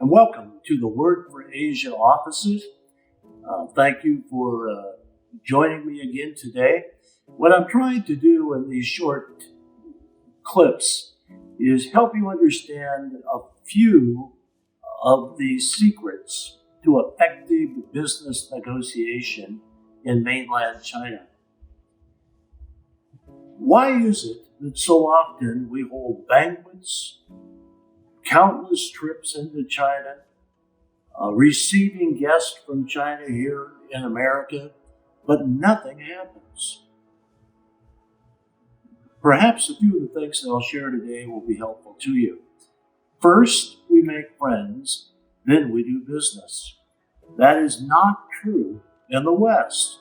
and welcome to the Word for Asia offices. Thank you for joining me again today. What I'm trying to do in these short clips is help you understand a few of the secrets to effective business negotiation in mainland China. Why is it that so often we hold banquets, countless trips into China, receiving guests from China here in America, but nothing happens? Perhaps a few of the things that I'll share today will be helpful to you. First, we make friends, then we do business. That is not true in the West.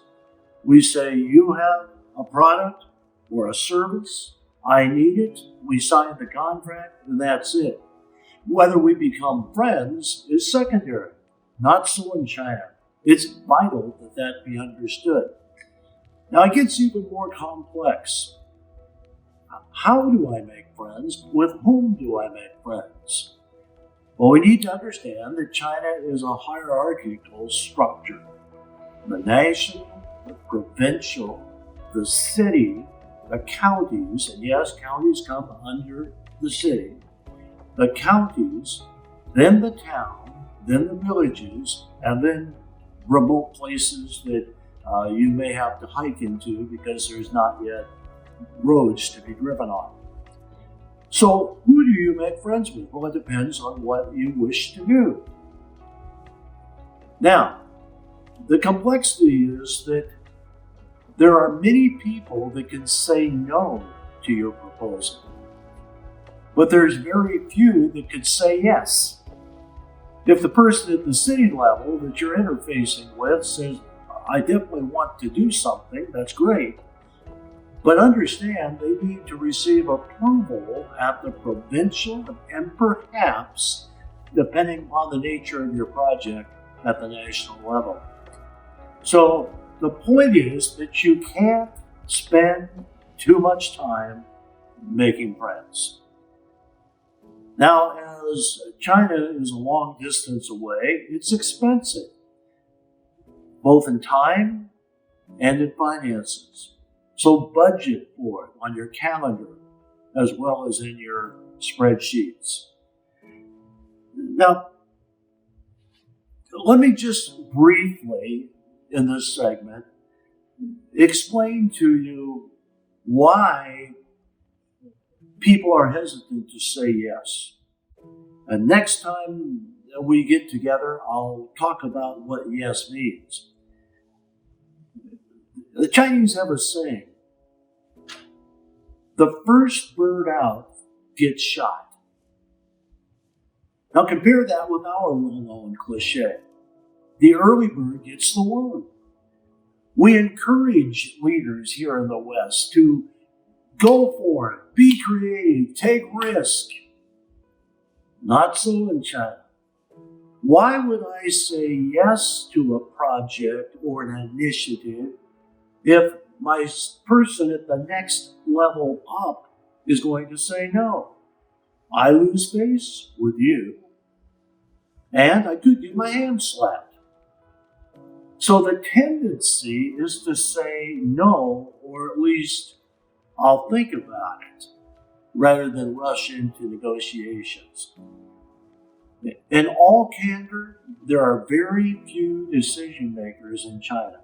We say, you have a product or a service, I need it, we sign the contract, and that's it. Whether we become friends is secondary. Not so in China. It's vital that that be understood. Now it gets even more complex. How do I make friends? With whom do I make friends? Well, we need to understand that China is a hierarchical structure. The national, the provincial, the city, the counties, and yes, counties come under the city, the counties, then the town, then the villages, and then remote places that you may have to hike into because there's not yet roads to be driven on. So who do you make friends with? Well, it depends on what you wish to do. Now, the complexity is that there are many people that can say no to your proposal, but there's very few that could say yes. If the person at the city level that you're interfacing with says, I definitely want to do something, that's great. But understand they need to receive approval at the provincial and perhaps, depending on the nature of your project, at the national level. So the point is that you can't spend too much time making friends. Now, as China is a long distance away, it's expensive, both in time and in finances. So budget for it on your calendar as well as in your spreadsheets. Now, let me just briefly, in this segment, explain to you why people are hesitant to say yes. And next time we get together, I'll talk about what yes means. The Chinese have a saying, the first bird out gets shot. Now compare that with our well-known cliche. The early bird gets the worm. We encourage leaders here in the West to go for it, be creative, take risk. Not so in China. Why would I say yes to a project or an initiative if my person at the next level up is going to say no? I lose face with you, and I could get my hand slapped. So the tendency is to say no, or at least I'll think about it, rather than rush into negotiations. In all candor, there are very few decision makers in China.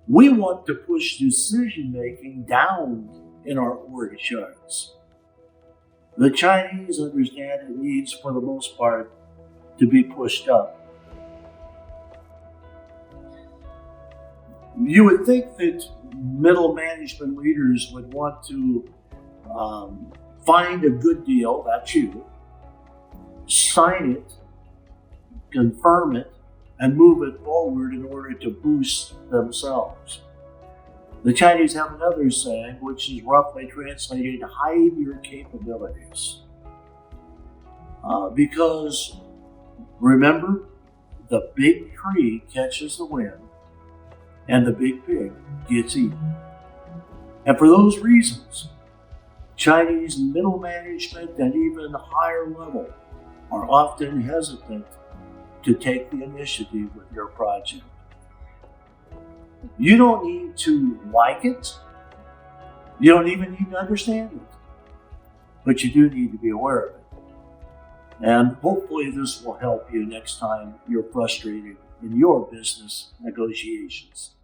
We want to push decision making down in our org charts. The Chinese understand it needs, for the most part, to be pushed up. You would think that middle management leaders would want to find a good deal, that's you, sign it, confirm it, and move it forward in order to boost themselves. The Chinese have another saying, which is roughly translated, hide your capabilities. Because, remember, the big tree catches the wind, and the big pig gets eaten. And for those reasons, Chinese middle management and even higher level are often hesitant to take the initiative with your project. You don't need to like it. You don't even need to understand it. But you do need to be aware of it. And hopefully this will help you next time you're frustrated in your business negotiations.